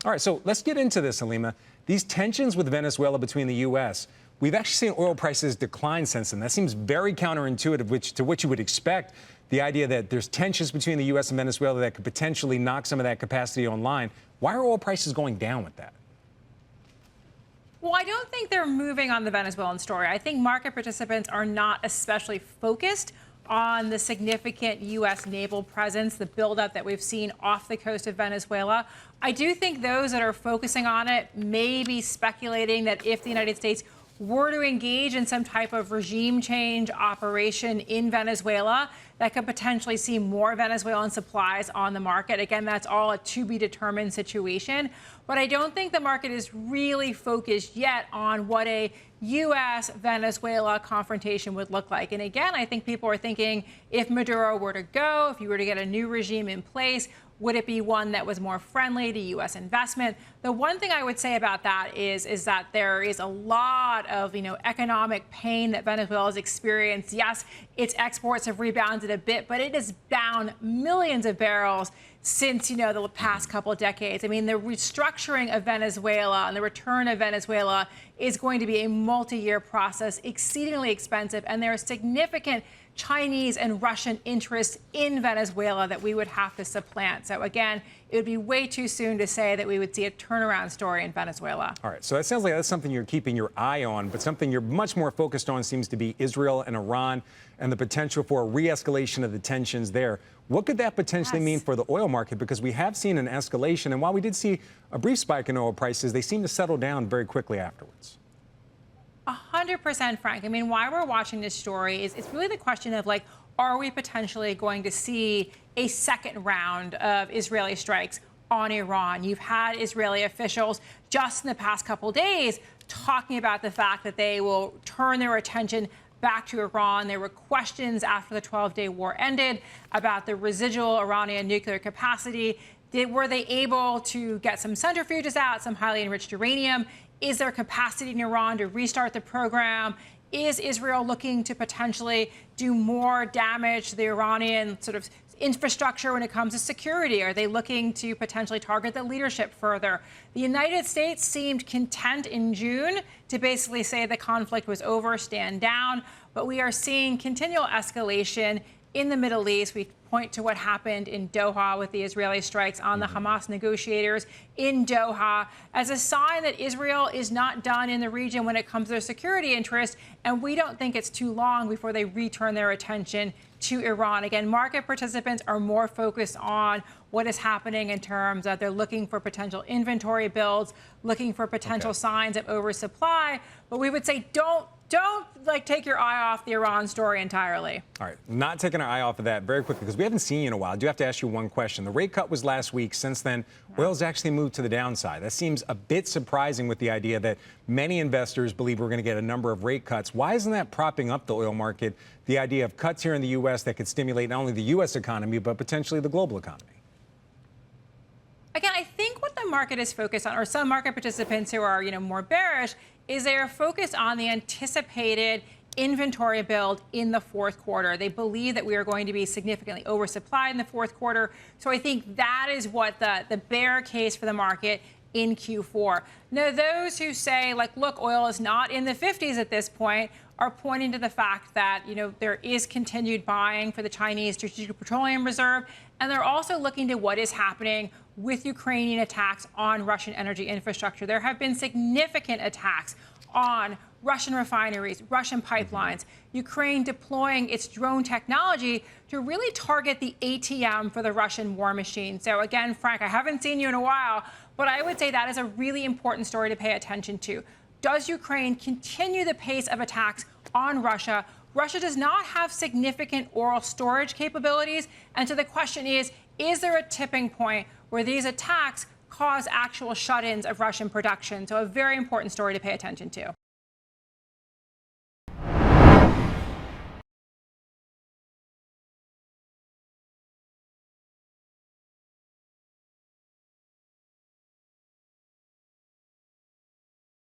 All right, so let's get into this, Halima. These tensions with Venezuela between the U.S., we've actually seen oil prices decline since then. That seems very counterintuitive to what you would expect, the idea that there's tensions between the U.S. and Venezuela that could potentially knock some of that capacity online. Why are oil prices going down with that? Well, I don't think they're moving on the Venezuelan story. I think market participants are not especially focused on the significant U.S. naval presence, the buildup that we've seen off the coast of Venezuela. I do think those that are focusing on it may be speculating that if the United States were to engage in some type of regime change operation in Venezuela, that could potentially see more Venezuelan supplies on the market. Again, that's all a to-be-determined situation. But I don't think the market is really focused yet on what a U.S.-Venezuela confrontation would look like. And again, I think people are thinking if Maduro were to go, if you were to get a new regime in place, would it be one that was more friendly to U.S. investment? The one thing I would say about that is that there is a lot of, economic pain that Venezuela has experienced. Yes, its exports have rebounded a bit, but it is down millions of barrels since, the past couple of decades. I mean, the restructuring of Venezuela and the return of Venezuela is going to be a multi-year process, exceedingly expensive, and there are significant Chinese and Russian interests in Venezuela that we would have to supplant. So again, it would be way too soon to say that we would see a turnaround story in Venezuela. All right, so that sounds like that's something you're keeping your eye on, but something you're much more focused on seems to be Israel and Iran and the potential for a re-escalation of the tensions there. What could that potentially mean for the oil market? Because we have seen an escalation, and while we did see a brief spike in oil prices, they seem to settle down very quickly afterwards. 100%, Frank. I mean, why we're watching this story is it's really the question of, are we potentially going to see a second round of Israeli strikes on Iran? You've had Israeli officials just in the past couple of days talking about the fact that they will turn their attention back to Iran. There were questions after the 12-day war ended about the residual Iranian nuclear capacity. Were they able to get some centrifuges out, some highly enriched uranium? Is there capacity in Iran to restart the program? Is Israel looking to potentially do more damage to the Iranian sort of infrastructure when it comes to security? Are they looking to potentially target the leadership further? The United States seemed content in June to basically say the conflict was over, stand down. But we are seeing continual escalation in the Middle East. We point to what happened in Doha with the Israeli strikes on the Hamas negotiators in Doha as a sign that Israel is not done in the region when it comes to their security interests. And we don't think it's too long before they return their attention to Iran. Again, market participants are more focused on what is happening in terms of they're looking for potential inventory builds, looking for potential signs of oversupply. But we would say don't take your eye off the Iran story entirely. All right, not taking our eye off of that very quickly because we haven't seen you in a while. I do have to ask you one question. The rate cut was last week. Since then, oil's actually moved to the downside. That seems a bit surprising with the idea that many investors believe we're going to get a number of rate cuts. Why isn't that propping up the oil market, the idea of cuts here in the U.S. that could stimulate not only the U.S. economy, but potentially the global economy? Again, I think what the market is focused on, or some market participants who are, more bearish, is they are focused on the anticipated inventory build in the fourth quarter. They believe that we are going to be significantly oversupplied in the fourth quarter. So I think that is what the bear case for the market in Q4. Now, those who say, look, oil is not in the 50s at this point, are pointing to the fact that, there is continued buying for the Chinese Strategic Petroleum Reserve. And they're also looking to what is happening with Ukrainian attacks on Russian energy infrastructure. There have been significant attacks on Russian refineries, Russian pipelines, Ukraine deploying its drone technology to really target the ATM for the Russian war machine. So again, Frank, I haven't seen you in a while, but I would say that is a really important story to pay attention to. Does Ukraine continue the pace of attacks on Russia? Russia does not have significant oil storage capabilities. And so the question is there a tipping point where these attacks cause actual shut-ins of Russian production? So a very important story to pay attention to.